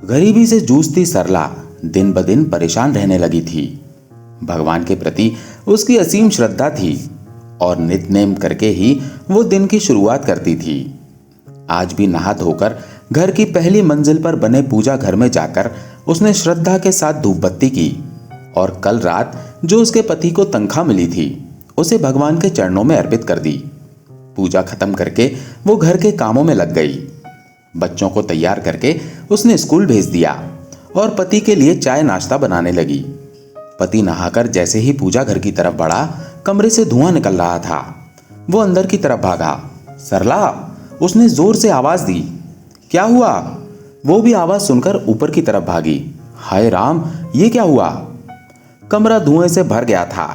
गरीबी से जूझती सरला दिन ब दिन परेशान रहने लगी थी। भगवान के प्रति उसकी असीम श्रद्धा थी और नित नेम करके ही वो दिन की शुरुआत करती थी। आज भी नहा धोकर घर की पहली मंजिल पर बने पूजा घर में जाकर उसने श्रद्धा के साथ धूप बत्ती की और कल रात जो उसके पति को तनख्वाह मिली थी उसे भगवान के चरणों में अर्पित कर दी। पूजा खत्म करके वो घर के कामों में लग गई। बच्चों को तैयार करके उसने स्कूल भेज दिया और पति के लिए चाय नाश्ता बनाने लगी। पति नहाकर जैसे ही पूजा घर की तरफ बढ़ा, कमरे से धुआं निकल रहा था। वो अंदर की तरफ भागा। सरला, उसने जोर से आवाज दी। क्या हुआ? वो भी आवाज सुनकर ऊपर की तरफ भागी। हाय राम, ये क्या हुआ? कमरा धुएं से भर गया था।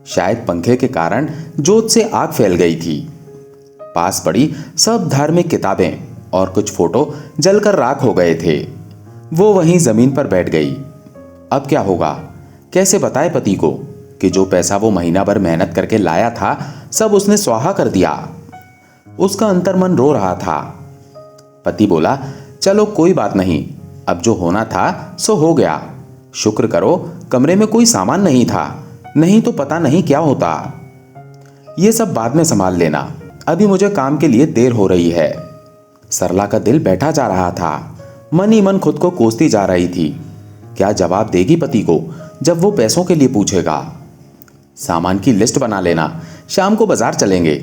शायद पंखे के कारण जोत से आग फैल गई थी। पास पड़ी सब धार्मिक किताबें और कुछ फोटो जलकर राख हो गए थे। वो वहीं जमीन पर बैठ गई। अब क्या होगा? कैसे बताए पति को कि जो पैसा वो महीना भर मेहनत करके लाया था सब उसने स्वाहा कर दिया। उसका अंतर्मन रो रहा था। पति बोला, चलो कोई बात नहीं, अब जो होना था सो हो गया। शुक्र करो कमरे में कोई सामान नहीं था, नहीं तो पता नहीं क्या होता। ये सब बाद में संभाल लेना, अभी मुझे काम के लिए देर हो रही है। सरला का दिल बैठा जा रहा था। मन ही मन खुद को कोसती जा रही थी। क्या जवाब देगी पति को जब वो पैसों के लिए पूछेगा? सामान की लिस्ट बना लेना, शाम को बाजार चलेंगे।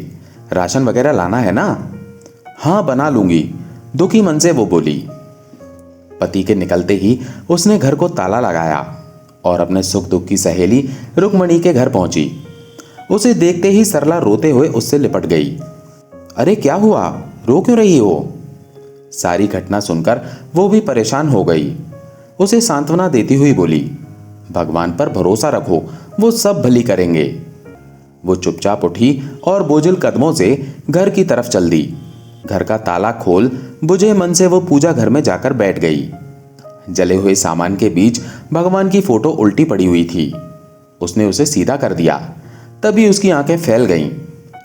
राशन वगैरह लाना है ना? हाँ, बना लूंगी, दुखी मन से वो बोली। पति के निकलते ही उसने घर को ताला लगाया और अपने सुख दुख की सहेली रुक्मणी के घर पहुंची। उसे देखते ही सरला रोते हुए उससे लिपट गई। अरे क्या हुआ, रो क्यों रही हो? सारी घटना सुनकर वो भी परेशान हो गई। उसे सांत्वना देती हुई बोली, भगवान पर भरोसा रखो, वो सब भली करेंगे। वो चुपचाप उठी और बोझिल कदमों से घर की तरफ चल दी। घर का ताला खोल बुझे मन से वो पूजा घर में जाकर बैठ गई। जले हुए सामान के बीच भगवान की फोटो उल्टी पड़ी हुई थी। उसने उसे सीधा कर दिया। तभी उसकी आंखें फैल गईं।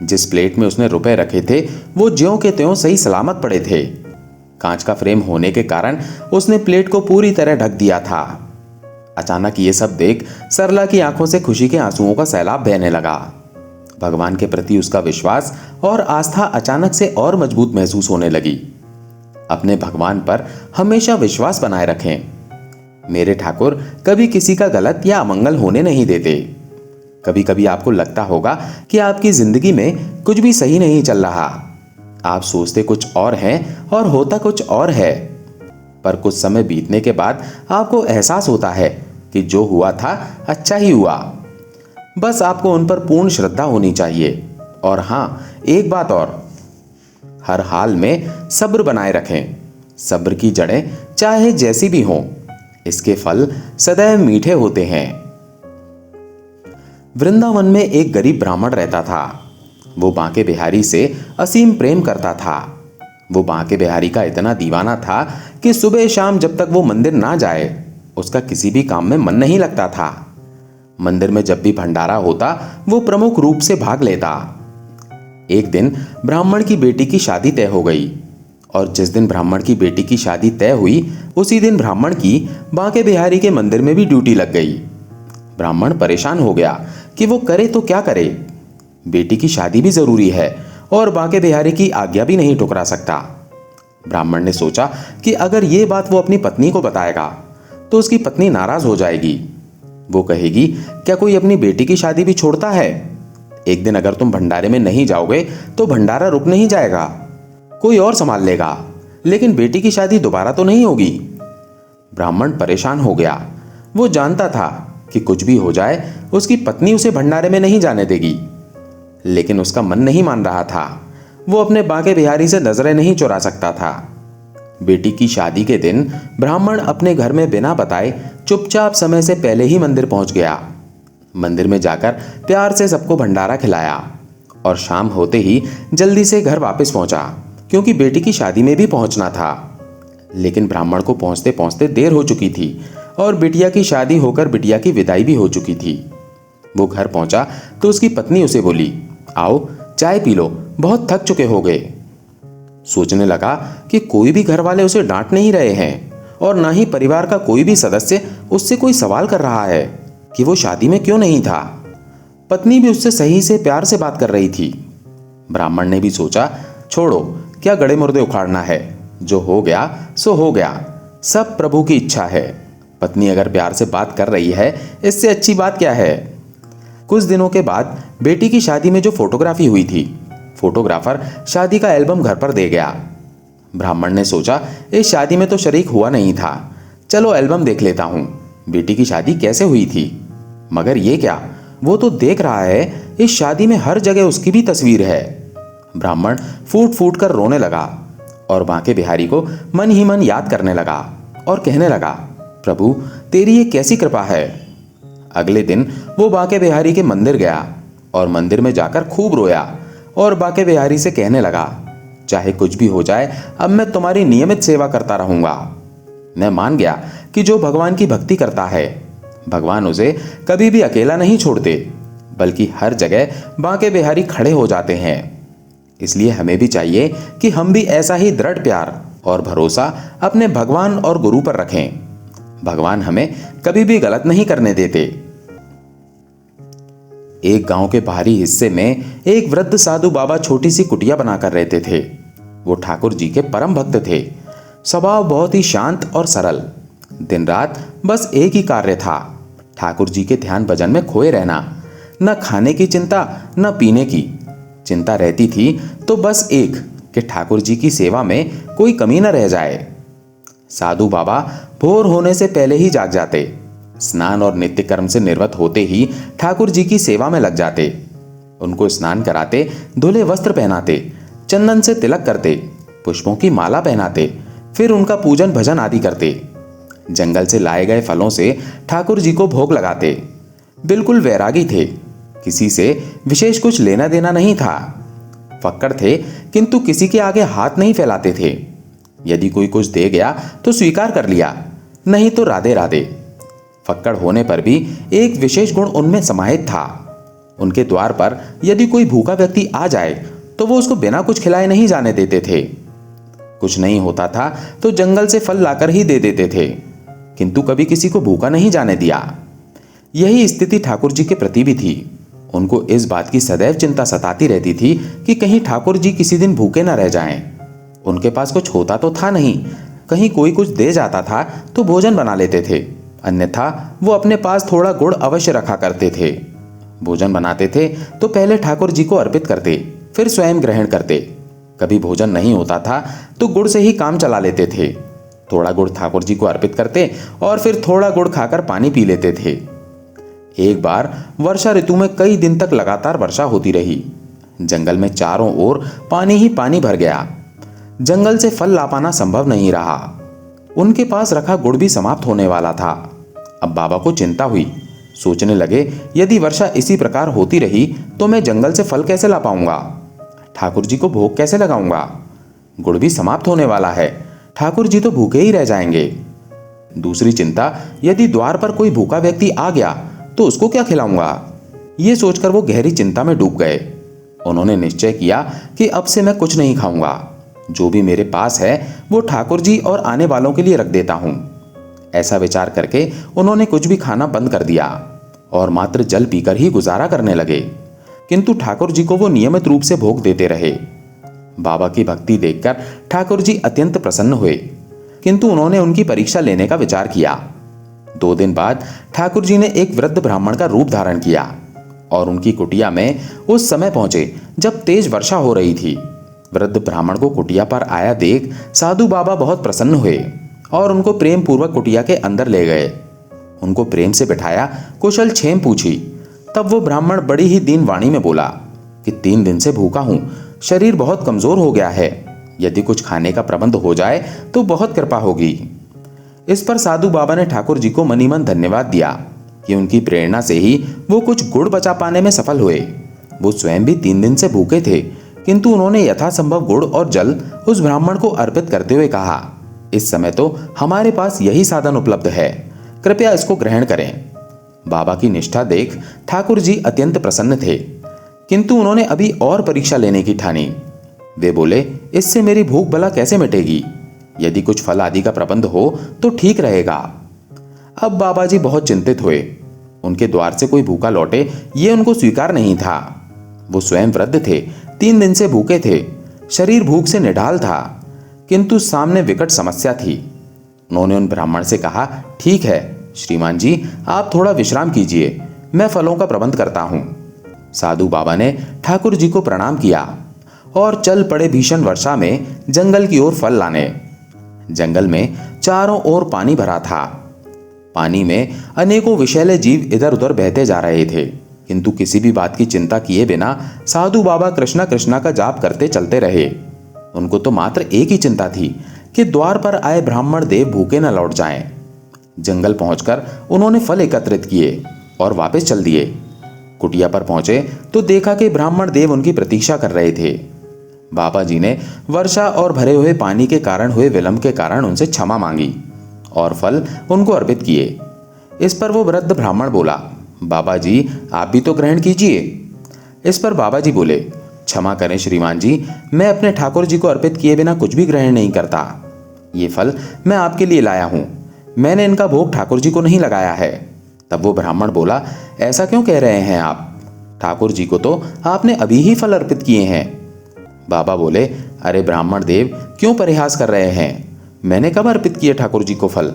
जिस प्लेट में उसने रुपए रखे थे वो ज्यों के त्यों सही सलामत पड़े थे। कांच का फ्रेम होने के कारण उसने प्लेट को पूरी तरह ढक दिया था। अचानक ये सब देख सरला की आंखों से खुशी के आंसुओं का सैलाब बहने लगा। भगवान के प्रति उसका विश्वास और आस्था अचानक से और मजबूत महसूस होने लगी। अपने भगवान पर हमेशा विश्वास बनाए रखें। मेरे ठाकुर कभी किसी का गलत या अमंगल होने नहीं देते। कभी कभी आपको लगता होगा कि आपकी जिंदगी में कुछ भी सही नहीं चल रहा। आप सोचते कुछ और हैं और होता कुछ और है। पर कुछ समय बीतने के बाद आपको एहसास होता है कि जो हुआ था अच्छा ही हुआ। बस आपको उन पर पूर्ण श्रद्धा होनी चाहिए। और हाँ, एक बात और, हर हाल में सब्र बनाए रखें। सब्र की जड़ें चाहे जैसी भी हों, इसके फल सदैव मीठे होते हैं। वृंदावन में एक गरीब ब्राह्मण रहता था। वो बांके बिहारी से असीम प्रेम करता था। वो बांके बिहारी का इतना दीवाना था कि सुबह शाम जब तक वो मंदिर ना जाए उसका किसी भी काम में मन नहीं लगता था। मंदिर में जब भी भंडारा होता वो प्रमुख रूप से भाग लेता। एक दिन ब्राह्मण की बेटी की शादी तय हो गई और जिस दिन ब्राह्मण की बेटी की शादी तय हुई उसी दिन ब्राह्मण की बांके बिहारी के मंदिर में भी ड्यूटी लग गई। ब्राह्मण परेशान हो गया कि वो करे तो क्या करे। बेटी की शादी भी जरूरी है और बांके बिहारी की आज्ञा भी नहीं ठुकरा सकता। ब्राह्मण ने सोचा कि अगर ये बात वो अपनी पत्नी को बताएगा तो उसकी पत्नी नाराज हो जाएगी। वो कहेगी, क्या कोई अपनी बेटी की शादी भी छोड़ता है? एक दिन अगर तुम भंडारे में नहीं जाओगे तो भंडारा रुक नहीं जाएगा, कोई और संभाल लेगा, लेकिन बेटी की शादी दोबारा तो नहीं होगी। ब्राह्मण परेशान हो गया। वो जानता था कि कुछ भी हो जाए उसकी पत्नी उसे भंडारे में नहीं जाने देगी, लेकिन उसका मन नहीं मान रहा था। वो अपने बांके बिहारी से नजरें नहीं चुरा सकता था। बेटी की शादी के दिन ब्राह्मण अपने घर में बिना बताए चुपचाप समय से पहले ही मंदिर पहुंच गया। मंदिर में जाकर प्यार से सबको भंडारा खिलाया और शाम होते ही जल्दी से घर वापस पहुंचा, क्योंकि बेटी की शादी में भी पहुंचना था। लेकिन ब्राह्मण को पहुंचते पहुंचते देर हो चुकी थी और बिटिया की शादी होकर बिटिया की विदाई भी हो चुकी थी। वो घर पहुंचा तो उसकी पत्नी उसे बोली, आओ चाय पी लो, बहुत थक चुके हो गए। सोचने लगा कि कोई भी घर वाले उसे डांट नहीं रहे हैं और ना ही परिवार का कोई भी सदस्य उससे कोई सवाल कर रहा है कि वो शादी में क्यों नहीं था। पत्नी भी उससे सही से प्यार से बात कर रही थी। ब्राह्मण ने भी सोचा, छोड़ो, क्या गड़े मुर्दे उखाड़ना है, जो हो गया सो हो गया, सब प्रभु की इच्छा है। पत्नी अगर प्यार से बात कर रही है, इससे अच्छी बात क्या है। कुछ दिनों के बाद बेटी की शादी में जो फोटोग्राफी हुई थी, फोटोग्राफर शादी का एल्बम घर पर दे गया। ब्राह्मण ने सोचा, इस शादी में तो शरीक हुआ नहीं था, चलो एल्बम देख लेता हूं, बेटी की शादी कैसे हुई थी। मगर ये क्या, वो तो देख रहा है इस शादी में हर जगह उसकी भी तस्वीर है। ब्राह्मण फूट फूट कर रोने लगा और बांके बिहारी को मन ही मन याद करने लगा और कहने लगा, प्रभु तेरी ये कैसी कृपा है। अगले दिन वो बांके बिहारी के मंदिर गया और मंदिर में जाकर खूब रोया और बांके बिहारी से कहने लगा, चाहे कुछ भी हो जाए, अब मैं तुम्हारी नियमित सेवा करता रहूंगा। मैं मान गया कि जो भगवान की भक्ति करता है, भगवान उसे कभी भी अकेला नहीं छोड़ते, बल्कि हर जगह बांके बिहारी खड़े हो जाते हैं। इसलिए हमें भी चाहिए कि हम भी ऐसा ही दृढ़ प्यार और भरोसा अपने भगवान और गुरु पर रखें। भगवान हमें कभी भी गलत नहीं करने देते। एक गांव के बाहरी हिस्से में एक वृद्ध साधु बाबा छोटी सी कुटिया बनाकर रहते थे। वो ठाकुर जी के परम भक्त थे। स्वभाव बहुत ही शांत और सरल। दिन रात बस एक ही कार्य था, ठाकुर जी के ध्यान भजन में खोए रहना। न खाने की चिंता, न पीने की चिंता रहती थी तो बस एक कि ठाकुर जी की सेवा में कोई कमी न रह जाए। साधु बाबा भोर होने से पहले ही जाग जाते, स्नान और नित्य कर्म से निर्वत होते ही ठाकुर जी की सेवा में लग जाते। उनको स्नान कराते, धुले वस्त्र पहनाते, चंदन से तिलक करते, पुष्पों की माला पहनाते, फिर उनका पूजन भजन आदि करते। जंगल से लाए गए फलों से ठाकुर जी को भोग लगाते। बिल्कुल वैरागी थे, किसी से विशेष कुछ लेना देना नहीं था। फक्कड़ थे, किंतु किसी के आगे हाथ नहीं फैलाते थे। यदि कोई कुछ दे गया तो स्वीकार कर लिया, नहीं तो राधे राधे। फक्कड़ होने पर भी एक विशेष गुण उनमें समाहित था। उनके द्वार पर यदि कोई भूखा व्यक्ति आ जाए तो वो उसको बिना कुछ खिलाए नहीं जाने देते थे। कुछ नहीं होता था तो जंगल से फल लाकर ही दे देते थे, किंतु कभी किसी को भूखा नहीं जाने दिया। यही स्थिति ठाकुर जी के प्रति भी थी। उनको इस बात की सदैव चिंता सताती रहती थी कि कहीं ठाकुर जी किसी दिन भूखे न रह जाएं। उनके पास कुछ होता तो था नहीं, कहीं कोई कुछ दे जाता था तो भोजन बना लेते थे, अन्यथा वो अपने पास थोड़ा गुड़ अवश्य रखा करते थे। भोजन बनाते थे तो पहले ठाकुर जी को अर्पित करते, फिर स्वयं ग्रहण करते। कभी भोजन नहीं होता था तो गुड़ से ही काम चला लेते थे। थोड़ा गुड़ ठाकुर जी को अर्पित करते और फिर थोड़ा गुड़ खाकर पानी पी लेते थे। एक बार वर्षा ऋतु में कई दिन तक लगातार वर्षा होती रही। जंगल में चारों ओर पानी ही पानी भर गया। जंगल से फल ला पाना संभव नहीं रहा। उनके पास रखा गुड़ भी समाप्त होने वाला था। अब बाबा को चिंता हुई। सोचने लगे, यदि वर्षा इसी प्रकार होती रही तो मैं जंगल से फल कैसे ला पाऊंगा, ठाकुर जी को भोग कैसे लगाऊंगा। गुड़ भी समाप्त होने वाला है, ठाकुर जी तो भूखे ही रह जाएंगे। दूसरी चिंता, यदि द्वार पर कोई भूखा व्यक्ति आ गया तो उसको क्या खिलाऊंगा। ये सोचकर वो गहरी चिंता में डूब गए। उन्होंने निश्चय किया कि अब से मैं कुछ नहीं खाऊंगा, जो भी मेरे पास है वो ठाकुर जी और आने वालों के लिए रख देता हूं। ऐसा विचार करके उन्होंने कुछ भी खाना बंद कर दिया और मात्र जल पीकर ही गुजारा करने लगे। किंतु ठाकुर जी को वो नियमित रूप से भोग देते रहे। बाबा की भक्ति देखकर ठाकुर जी अत्यंत प्रसन्न हुए, किंतु उन्होंने उनकी परीक्षा लेने का विचार किया। 2 दिन बाद ठाकुर जी ने एक वृद्ध ब्राह्मण का रूप धारण किया और उनकी कुटिया में उस समय पहुंचे जब तेज वर्षा हो रही थी। वृद्ध ब्राह्मण को कुटिया पर आया देख साधु बाबा बहुत प्रसन्न हुए और उनको प्रेम पूर्वक कुटिया के अंदर ले गए। उनको प्रेम से बिठाया, कुशल क्षेम पूछी। तब वो ब्राह्मण बड़ी ही दीन वाणी में बोला कि 3 दिन से भूखा हूं, शरीर बहुत कमजोर हो गया है, यदि कुछ खाने का प्रबंध हो जाए तो बहुत कृपा होगी। इस पर साधु बाबा ने ठाकुर जी को मनी मन धन्यवाद दिया कि उनकी प्रेरणा से ही वो कुछ गुड़ बचा पाने में सफल हुए। वो स्वयं भी 3 दिन से भूखे थे, किंतु उन्होंने यथासंभव गुड़ और जल उस ब्राह्मण को अर्पित करते हुए कहा, इस समय तो हमारे पास यही साधन उपलब्ध है, कृपया इसको ग्रहण करें। बाबा की निष्ठा देख ठाकुर जी अत्यंत प्रसन्न थे, किंतु उन्होंने अभी और परीक्षा लेने की ठानी। वे बोले, इससे मेरी भूख भला कैसे मिटेगी। यदि कुछ फल आदि का प्रबंध हो तो ठीक रहेगा। अब बाबा जी बहुत चिंतित हुए। उनके द्वार से कोई भूखा लौटे ये उनको स्वीकार नहीं था। वो स्वयं वृद्ध थे, 3 दिन से भूखे थे, शरीर भूख से निढाल था, किंतु सामने विकट समस्या थी। उन्होंने उन ब्राह्मण से कहा, ठीक है श्रीमान जी, आप थोड़ा विश्राम कीजिए, मैं फलों का प्रबंध करता हूं। साधु बाबा ने ठाकुर जी को प्रणाम किया और चल पड़े भीषण वर्षा में जंगल की ओर फल लाने। जंगल में चारों ओर पानी भरा था। पानी में अनेकों विषैले जीव इधर उधर बहते जा रहे थे, किंतु किसी भी बात की चिंता किए बिना साधु बाबा कृष्णा कृष्णा का जाप करते चलते रहे। उनको तो मात्र एक ही चिंता थी कि द्वार पर आए ब्राह्मण देव भूखे न लौट जाएं। जंगल पहुंचकर उन्होंने फल एकत्रित किए और वापस चल दिए। कुटिया पर पहुंचे तो देखा कि ब्राह्मण देव उनकी प्रतीक्षा कर रहे थे। बाबा जी ने वर्षा और भरे हुए पानी के कारण हुए विलंब के कारण उनसे क्षमा मांगी और फल उनको अर्पित किए। इस पर वो वृद्ध ब्राह्मण बोला, बाबा जी आप भी तो ग्रहण कीजिए। इस पर बाबा जी बोले, क्षमा करें श्रीमान जी, मैं अपने ठाकुर जी को अर्पित किए बिना कुछ भी ग्रहण नहीं करता। ये फल मैं आपके लिए लाया हूं, मैंने इनका भोग ठाकुर जी को नहीं लगाया है। तब वो ब्राह्मण बोला, ऐसा क्यों कह रहे हैं आप? ठाकुर जी को तो आपने अभी ही फल अर्पित किए हैं। बाबा बोले, अरे ब्राह्मण देव क्यों परिहास कर रहे हैं, मैंने कब अर्पित किए ठाकुर जी को फल?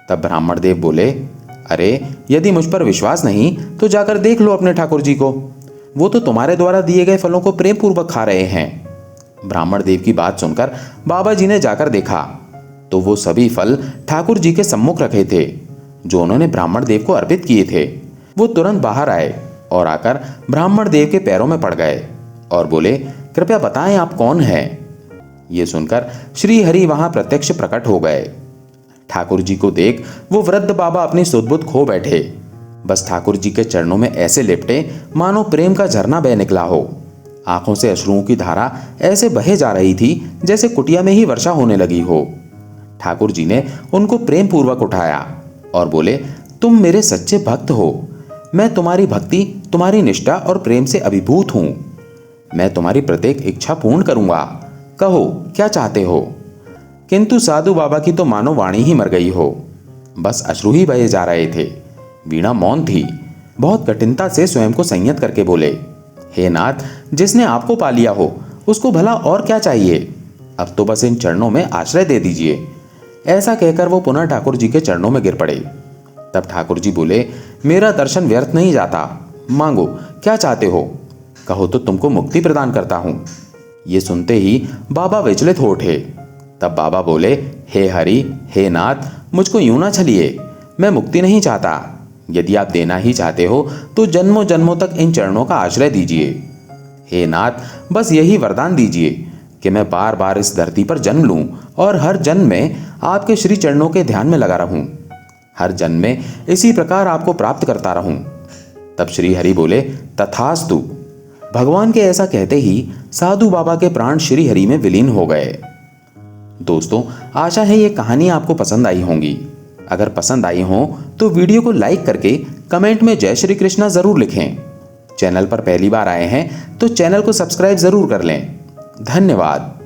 तब ब्राह्मण देव बोले, अरे यदि मुझ पर विश्वास नहीं तो जाकर देख लो अपने ठाकुर जी को, वो तो तुम्हारे द्वारा दिए गए फलों को प्रेम पूर्वक खा रहे हैं। ब्राह्मण देव की बात सुनकर बाबा जी ने जाकर देखा तो वो सभी फल ठाकुर जी के सम्मुख रखे थे जो उन्होंने ब्राह्मण देव को अर्पित किए थे। वो तुरंत बाहर आए और आकर ब्राह्मण देव के पैरों में पड़ गए और बोले, कृपया बताएं आप कौन हैं? ये सुनकर श्री हरि वहां प्रत्यक्ष प्रकट हो गए। ठाकुर जी को देख वो वृद्ध बाबा अपनी सुध-बुध खो बैठे। बस ठाकुर जी के चरणों में ऐसे लिपटे मानो प्रेम का झरना बह निकला हो। आंखों से अश्रुओं की धारा ऐसे बहे जा रही थी जैसे कुटिया में ही वर्षा होने लगी हो। ठाकुर जी ने उनको प्रेम पूर्वक उठाया और बोले, तुम मेरे सच्चे भक्त हो, मैं तुम्हारी भक्ति, तुम्हारी निष्ठा और प्रेम से अभिभूत हूं। मैं तुम्हारी प्रत्येक इच्छा पूर्ण करूंगा, कहो क्या चाहते हो। किंतु साधु बाबा की तो मानो वाणी ही मर गई हो, बस अश्रु ही बहे जा रहे थे। वीणा मौन थी। बहुत कठिनता से स्वयं को संयत करके बोले, हे नाथ, जिसने आपको पा लिया हो उसको भला और क्या चाहिए, अब तो बस इन चरणों में आश्रय दे दीजिए। ऐसा कहकर वो पुनः ठाकुर जी के चरणों में गिर पड़े। तब ठाकुर जी बोले, मेरा दर्शन व्यर्थ नहीं जाता, मांगो क्या चाहते हो, कहो तो तुमको मुक्ति प्रदान करता हूं। ये सुनते ही बाबा विचलित हो उठे। तब बाबा बोले, हे हरि, हे नाथ, मुझको यूं ना छलिए, मैं मुक्ति नहीं चाहता। यदि आप देना ही चाहते हो तो जन्मों जन्मों तक इन चरणों का आश्रय दीजिए। हे नाथ, बस यही वरदान दीजिए कि मैं बार बार इस धरती पर जन्म लूं और हर जन्म में आपके श्री चरणों के ध्यान में लगा रहूं, हर जन्म में इसी प्रकार आपको प्राप्त करता रहूं। तब श्री हरि बोले, तथास्तु। भगवान के ऐसा कहते ही साधु बाबा के प्राण श्री हरि में विलीन हो गए। दोस्तों, आशा है ये कहानी आपको पसंद आई होंगी। अगर पसंद आई हो तो वीडियो को लाइक करके कमेंट में जय श्री कृष्णा जरूर लिखें। चैनल पर पहली बार आए हैं तो चैनल को सब्सक्राइब जरूर कर लें। धन्यवाद।